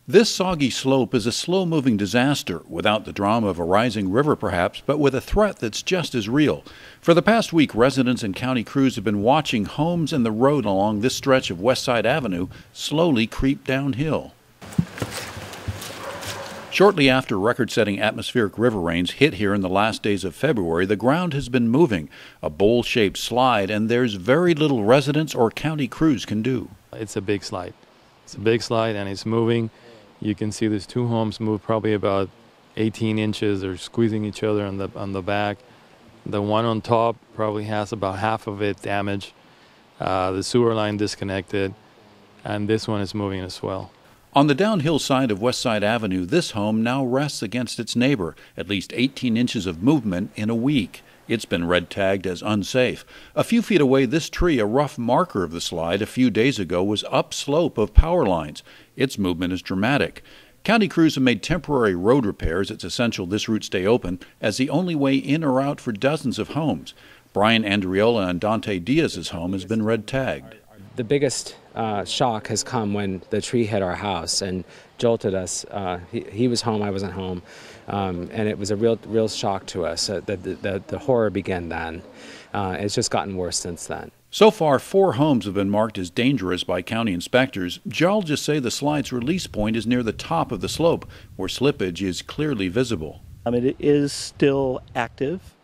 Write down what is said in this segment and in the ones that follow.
This soggy slope is a slow-moving disaster, without the drama of a rising river perhaps, but with a threat that's just as real. For the past week, residents and county crews have been watching homes and the road along this stretch of Westside Avenue slowly creep downhill. Shortly after record-setting atmospheric river rains hit here in the last days of February, the ground has been moving, a bowl-shaped slide, and there's very little residents or county crews can do. It's a big slide. It's a big slide and it's moving. You can see these two homes move probably about 18 inches. They're squeezing each other on the back. The one on top probably has about half of it damaged. The sewer line disconnected, and this one is moving as well. On the downhill side of Westside Avenue, this home now rests against its neighbor, at least 18 inches of movement in a week. It's been red tagged as unsafe. A few feet away, this tree, a rough marker of the slide a few days ago, was upslope of power lines. Its movement is dramatic. County crews have made temporary road repairs. It's essential this route stay open as the only way in or out for dozens of homes. Brian Andriola and Dante Diaz's home has been red tagged. The biggest shock has come when the tree hit our house and jolted us. He was home, I wasn't home, and it was a real shock to us. The horror began then. It's just gotten worse since then. So far, 4 homes have been marked as dangerous by county inspectors. Geologists say the slide's release point is near the top of the slope, where slippage is clearly visible. It is still active,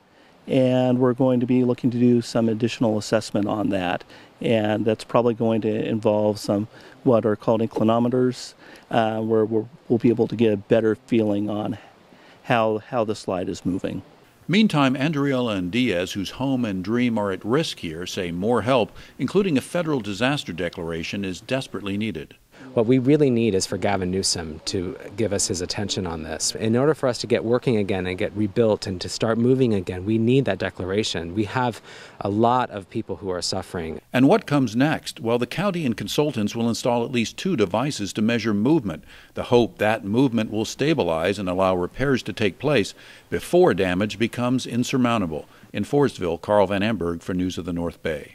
and we're going to be looking to do some additional assessment on that. And that's probably going to involve some what are called inclinometers, where we'll be able to get a better feeling on how the slide is moving. Meantime, Andriola and Diaz, whose home and dream are at risk here, say more help, including a federal disaster declaration, is desperately needed. What we really need is for Gavin Newsom to give us his attention on this. In order for us to get working again and get rebuilt and to start moving again, we need that declaration. We have a lot of people who are suffering. And what comes next? Well, the county and consultants will install at least 2 devices to measure movement. The hope that movement will stabilize and allow repairs to take place before damage becomes insurmountable. In Forestville, Carl Van Amberg for News of the North Bay.